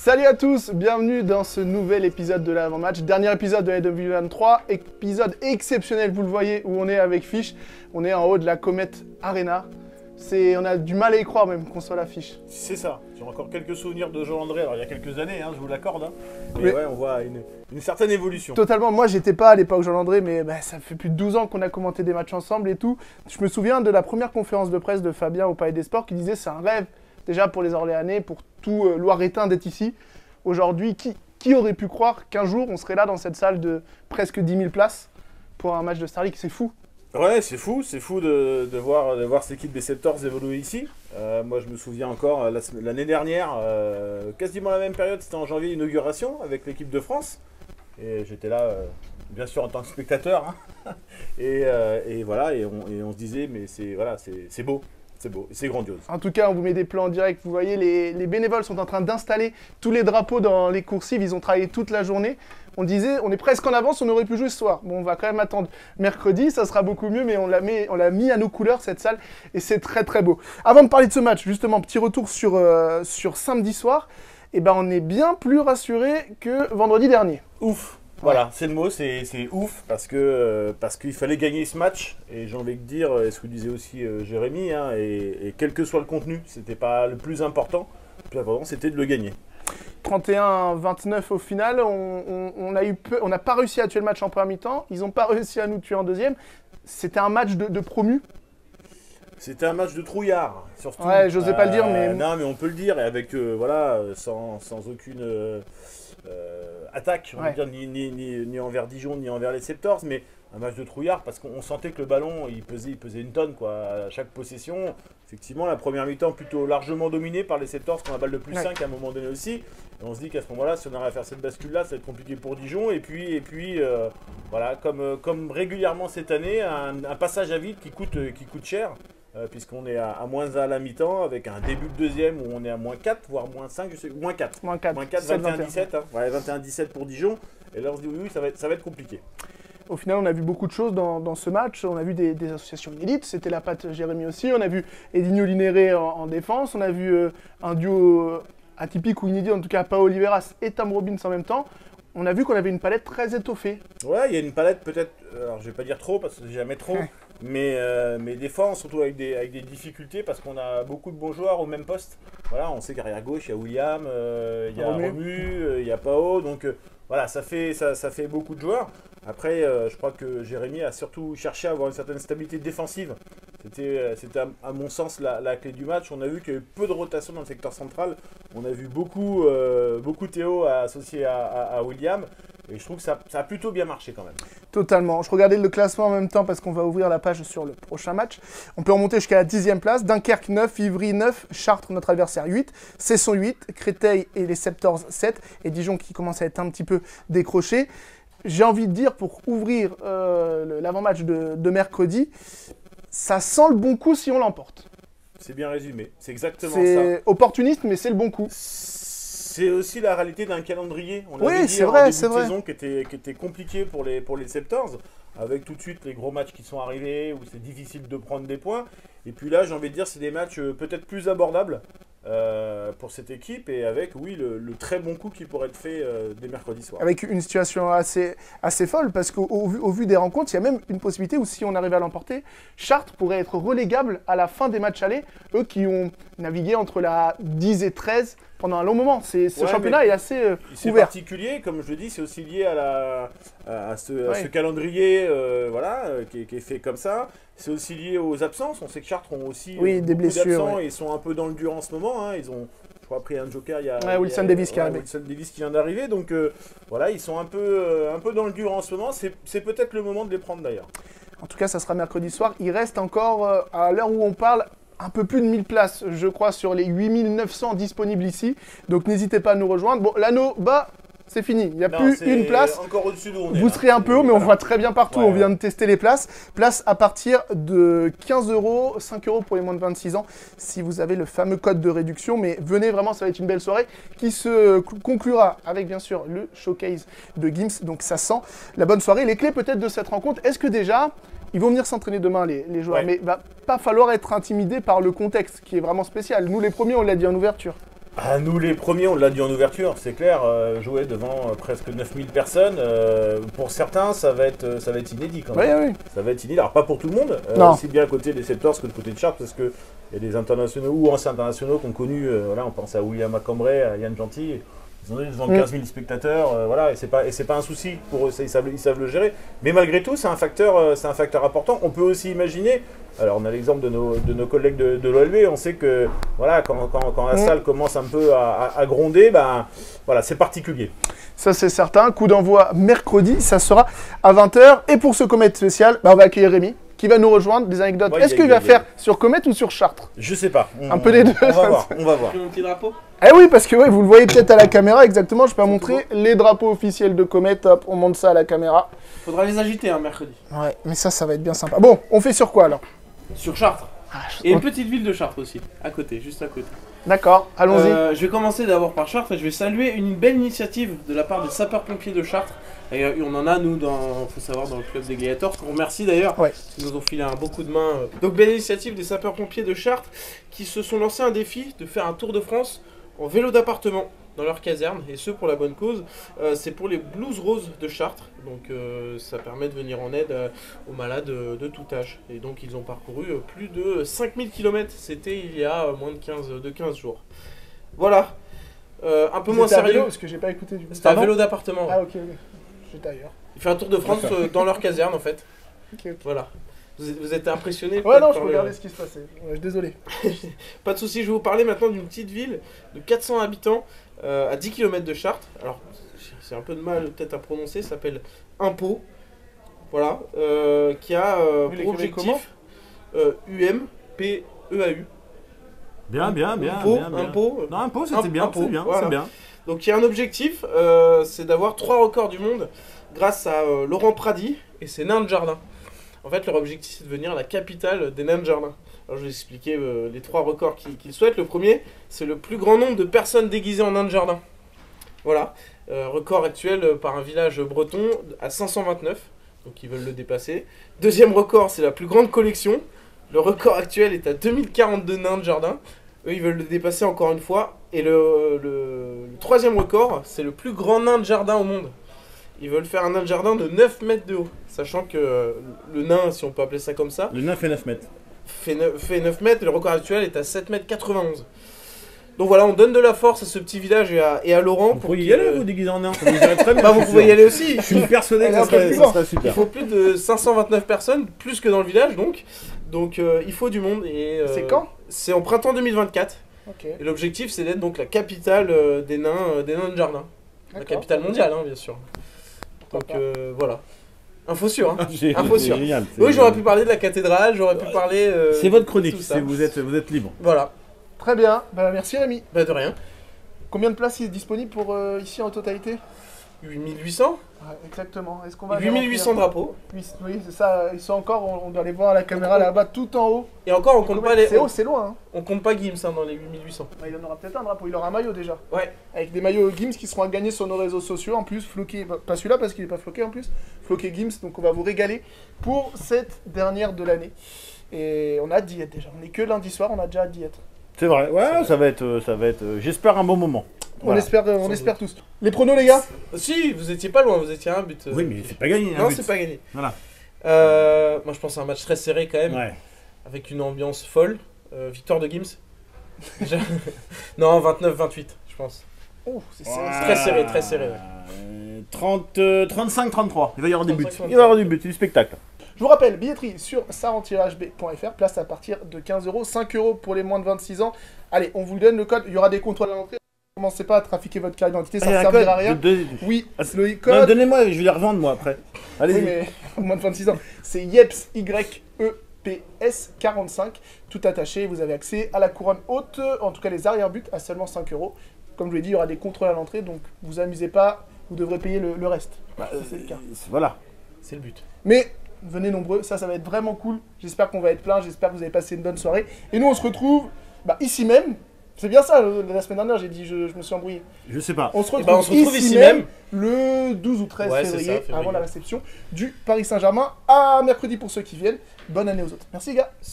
Salut à tous, bienvenue dans ce nouvel épisode de l'avant-match. Dernier épisode de l'année 2023, épisode exceptionnel, vous le voyez, où on est avec Fish. On est en haut de la Comet Arena. On a du mal à y croire même qu'on soit à l'affiche. C'est ça, j'ai encore quelques souvenirs de Jean-André, alors il y a quelques années, je vous l'accorde. Mais ouais, on voit une certaine évolution. Totalement, moi j'étais pas à l'époque Jean-André, mais ça fait plus de 12 ans qu'on a commenté des matchs ensemble et tout. Je me souviens de la première conférence de presse de Fabien au Palais des Sports qui disait c'est un rêve déjà pour les Orléanais, pour tout Loiretain d'être ici. Aujourd'hui, qui aurait pu croire qu'un jour on serait là dans cette salle de presque 10 000 places pour un match de Star League, c'est fou. Ouais, c'est fou de voir cette équipe des Septors évoluer ici. Moi je me souviens encore l'année dernière, quasiment la même période, c'était en janvier, inauguration avec l'équipe de France. Et j'étais là, bien sûr en tant que spectateur. Et voilà, et on se disait, mais c'est beau. C'est beau, c'est grandiose. En tout cas, on vous met des plans en direct. Vous voyez, les bénévoles sont en train d'installer tous les drapeaux dans les coursives. Ils ont travaillé toute la journée. On disait, on est presque en avance, on aurait pu jouer ce soir. Bon, on va quand même attendre mercredi, ça sera beaucoup mieux, mais on l'a mis à nos couleurs, cette salle, et c'est très très beau. Avant de parler de ce match, justement, petit retour sur samedi soir, et on est bien plus rassuré que vendredi dernier. Ouf. Voilà, c'est le mot, c'est ouf parce qu'il fallait gagner ce match et j'ai envie de dire, ce que disait aussi Jérémy, et quel que soit le contenu, c'était pas le plus important. Le plus important, c'était de le gagner. 31-29 au final, on n'a pas réussi à tuer le match en première mi-temps, ils n'ont pas réussi à nous tuer en deuxième. C'était un match de promu. C'était un match de trouillard, surtout. Ouais, j'osais pas le dire, mais... Non, mais on peut le dire, et avec, sans aucune... attaque, on va dire, ni envers Dijon, ni envers les Septors, mais un match de trouillard parce qu'on sentait que le ballon, il pesait une tonne quoi, à chaque possession. Effectivement, la première mi-temps plutôt largement dominée par les Septors, qui ont la balle de plus 5 à un moment donné aussi. Et on se dit qu'à ce moment-là, si on arrive à faire cette bascule-là, ça va être compliqué pour Dijon. Et puis voilà, comme régulièrement cette année, un passage à vide qui coûte cher. Puisqu'on est à moins 1 à la mi-temps, avec un début de deuxième où on est à moins 4, voire moins 5, moins 4. Moins 4, 21-17, ouais, 21-17 pour Dijon. Et là, on se dit oui, ça va être compliqué. Au final, on a vu beaucoup de choses dans ce match. On a vu des associations inédites, c'était la patte Jérémy aussi. On a vu Edinho Linéré en défense. On a vu un duo atypique ou inédit, en tout cas Pau Oliveras et Tam Robbins en même temps. On a vu qu'on avait une palette très étoffée. Ouais, il y a une palette peut-être, alors je vais pas dire trop parce que c'est jamais trop, mais des fois, surtout avec des difficultés parce qu'on a beaucoup de bons joueurs au même poste. Voilà, on sait qu'arrière gauche, il y a William, il y a Romu, il y a Pau, donc voilà, ça fait beaucoup de joueurs. Après, je crois que Jérémy a surtout cherché à avoir une certaine stabilité défensive. C'était à mon sens la clé du match. On a vu qu'il y a eu peu de rotation dans le secteur central. On a vu beaucoup Théo associé à William. Et je trouve que ça a plutôt bien marché quand même. Totalement. Je regardais le classement en même temps parce qu'on va ouvrir la page sur le prochain match. On peut remonter jusqu'à la 10e place. Dunkerque 9, Ivry 9, Chartres, notre adversaire 8, Cesson 8, Créteil et les Septors 7, et Dijon qui commence à être un petit peu décroché. J'ai envie de dire, pour ouvrir l'avant-match de mercredi, ça sent le bon coup si on l'emporte. C'est bien résumé, c'est exactement ça. C'est opportuniste, mais c'est le bon coup. C'est aussi la réalité d'un calendrier. On oui, l'avait dit en début de saison qui était compliqué pour les Septors, avec tout de suite les gros matchs qui sont arrivés, où c'est difficile de prendre des points. Et puis là, j'ai envie de dire, c'est des matchs peut-être plus abordables pour cette équipe, et avec, oui, le très bon coup qui pourrait être fait dès mercredi soir. Avec une situation assez folle, parce qu'au vu des rencontres, il y a même une possibilité où si on arrive à l'emporter, Chartres pourrait être relégable à la fin des matchs allés, eux qui ont navigué entre la 10 et 13 pendant un long moment. Ce championnat est assez ouvert. C'est particulier, comme je le dis, c'est aussi lié à ce calendrier qui est fait comme ça. C'est aussi lié aux absences. On sait que Chartres ont aussi des blessures. Et ils sont un peu dans le dur en ce moment. Ils ont, je crois, pris un joker. Il y a Wilson Davis qui vient d'arriver. Donc voilà, ils sont un peu dans le dur en ce moment. C'est peut-être le moment de les prendre d'ailleurs. En tout cas, ça sera mercredi soir. Il reste encore, à l'heure où on parle, un peu plus de 1000 places, je crois, sur les 8900 disponibles ici. Donc n'hésitez pas à nous rejoindre. Bon, l'anneau bas, c'est fini. Il n'y a plus une place. Encore au-dessus d'où on est. Vous serez un peu haut, mais on voit très bien partout. On vient de tester les places. Place à partir de 15 €, 5 € pour les moins de 26 ans, si vous avez le fameux code de réduction. Mais venez vraiment, ça va être une belle soirée qui se conclura avec, bien sûr, le showcase de Gims. Donc ça sent la bonne soirée. Les clés peut-être de cette rencontre, est-ce que déjà... Ils vont venir s'entraîner demain, les joueurs, mais il va pas falloir être intimidé par le contexte qui est vraiment spécial. Nous, les premiers, on l'a dit en ouverture. Ah, nous les premiers, on l'a dit en ouverture, c'est clair, jouer devant presque 9000 personnes, pour certains ça va être inédit quand même. Oui, oui. Ça va être inédit, alors pas pour tout le monde, Non. aussi bien côté des Septors que de côté de Chartres, parce qu'il y a des internationaux ou anciens internationaux qu'on connu, voilà, on pense à William Macombré, à Yann Gentil, ils ont devant 15 000 spectateurs, voilà, et c'est pas un souci pour eux, ils savent le gérer. Mais malgré tout, c'est un facteur important. On peut aussi imaginer, alors on a l'exemple de nos collègues de l'OLB, on sait que voilà, quand la salle commence un peu à gronder, ben, voilà, c'est particulier. Ça c'est certain, coup d'envoi mercredi, ça sera à 20h. Et pour ce Comet spécial, bah, on va accueillir Rémi, qui va nous rejoindre, des anecdotes. Ouais, Est-ce qu'il va faire sur Comet ou sur Chartres? Je sais pas. Un peu les deux. On va voir, on va voir. Mon petit drapeau. Eh oui, parce que ouais, vous le voyez peut-être à la caméra, exactement, je peux montrer les drapeaux officiels de Comet, hop, on monte ça à la caméra. Faudra les agiter un mercredi. Ouais, mais ça va être bien sympa. Bon, on fait sur quoi alors? Sur Chartres. Et une petite ville de Chartres aussi, à côté, juste à côté. D'accord, allons-y. Je vais commencer d'abord par Chartres et je vais saluer une belle initiative de la part des sapeurs-pompiers de Chartres. Et on en a, nous, faut savoir, dans le club des Gladiators, qu'on remercie d'ailleurs. Ouais. Ils nous ont filé un beau coup de main. Donc, belle initiative des sapeurs-pompiers de Chartres qui se sont lancés un défi de faire un tour de France en vélo d'appartement dans leur caserne, et ce pour la bonne cause. C'est pour les Blues Roses de Chartres, donc ça permet de venir en aide aux malades de tout âge. Et donc ils ont parcouru plus de 5000 km, c'était il y a moins de 15 jours. Voilà, un peu moins C'était à sérieux. vélo, parce que j'ai pas écouté du coup. C'était un Pardon vélo d'appartement. Ah ok, j'étais ailleurs. Il fait un tour de France dans leur caserne en fait. Ok, ok. Voilà. Vous êtes impressionné Ouais, non, je par regardais ce qui se passait. Ouais, désolé. Pas de soucis, je vais vous parler maintenant d'une petite ville de 400 habitants à 10 km de Chartres. Alors, c'est un peu de mal peut-être à prononcer, ça s'appelle Impau. Voilà, qui a pour objectif UMPEAU. Bien. Impau. Non, Impau, c'était bien, Impau, c'est bien, voilà. c'est bien. Donc il y a un objectif, c'est d'avoir 3 records du monde grâce à Laurent Prady et ses nains de jardin. En fait, leur objectif, c'est de devenir la capitale des nains de jardin. Alors, je vais expliquer les 3 records qu'ils souhaitent. Le premier, c'est le plus grand nombre de personnes déguisées en nains de jardin. Voilà. Record actuel par un village breton à 529. Donc, ils veulent le dépasser. Deuxième record, c'est la plus grande collection. Le record actuel est à 2042 nains de jardin. Eux, ils veulent le dépasser encore une fois. Et le troisième record, c'est le plus grand nain de jardin au monde. Ils veulent faire un nain de jardin de 9 mètres de haut. Sachant que le nain, si on peut appeler ça comme ça, Le nain fait 9 mètres. fait 9 mètres et le record actuel est à 7 mètres 91. Donc voilà, on donne de la force à ce petit village et à Laurent. Vous pourriez y aller, vous déguisez en nain, ça vous irait très bien. Bah, vous pouvez y aller aussi. Je suis persuadé que Allez, ça serait un peu plus super. Il faut plus de 529 personnes, plus que dans le village donc. Donc il faut du monde. C'est quand? C'est en printemps 2024. Ok. Et l'objectif c'est d'être donc la capitale des nains de jardin. La D'accord. capitale mondiale, hein, bien sûr. Donc Pourquoi pas. voilà. Info sûre, hein. C'est Info sûre. génial. Oui, j'aurais pu parler de la cathédrale, j'aurais pu parler. C'est votre de chronique, tout ça. vous êtes libre. Voilà. Très bien, bah, merci Rémi. Bah de rien. Combien de places il est disponible pour ici en totalité? 8800. Ouais, exactement. Est-ce qu'on va aller 8800 remplir? drapeaux. Oui, c'est ça. Ils sont encore, on doit les voir à la caméra là-bas, tout en haut. Et encore, on compte pas les. C'est haut, c'est loin. Hein. On compte pas Gims hein, dans les 8800. Bah, il en aura peut-être un drapeau, il aura un maillot déjà. Ouais. Avec des maillots Gims qui seront à gagner sur nos réseaux sociaux. En plus, floqué, pas celui-là parce qu'il n'est pas floqué en plus. Floqué Gims, donc on va vous régaler pour cette dernière de l'année. Et on a hâte d'y être déjà. On n'est que lundi soir, on a déjà hâte d'y être. C'est vrai, ouais, ça va être, j'espère un bon moment. Voilà. On espère tous. Les pronos, les gars? Si, vous étiez pas loin, vous étiez à un but. Oui, mais c'est pas gagné. Non, c'est pas gagné. Voilà. Moi, je pense à un match très serré quand même, Ouais. avec une ambiance folle. Victoire de Gims. Déjà. Non, 29-28, je pense. Oh, c'est Ouais. Très serré, très serré. Ouais. 35-33. Il va y avoir des buts. 35-33. Il va y avoir du but, c'est du spectacle. Je vous rappelle, billetterie sur sarantirahb.fr, place à partir de 15 €, 5 € pour les moins de 26 ans. Allez, on vous donne le code, il y aura des contrôles à l'entrée. Commencez pas à trafiquer votre carte d'identité, ça ne servira à rien. Oui, le Non, code. donnez-moi, je vais les revendre moi après. Allez-y. Oui, mais moins de 26 ans. C'est YEPS, Y-E-P-S 45, tout attaché. Vous avez accès à la couronne haute, en tout cas les arrière-buts, à seulement 5 €. Comme je vous l'ai dit, il y aura des contrôles à l'entrée, donc vous amusez pas, vous devrez payer le reste. C'est le cas. Voilà. C'est le but. Mais venez nombreux, ça va être vraiment cool. J'espère qu'on va être plein, j'espère que vous avez passé une bonne soirée. Et nous, on se retrouve ici même. C'est bien ça, la semaine dernière, j'ai dit, je me suis embrouillé. Je sais pas. On se retrouve, ben, on se retrouve ici même. le 12 ou 13 Ouais, c'est février, ça, février. avant la réception du Paris Saint-Germain. À mercredi pour ceux qui viennent. Bonne année aux autres. Merci, les gars.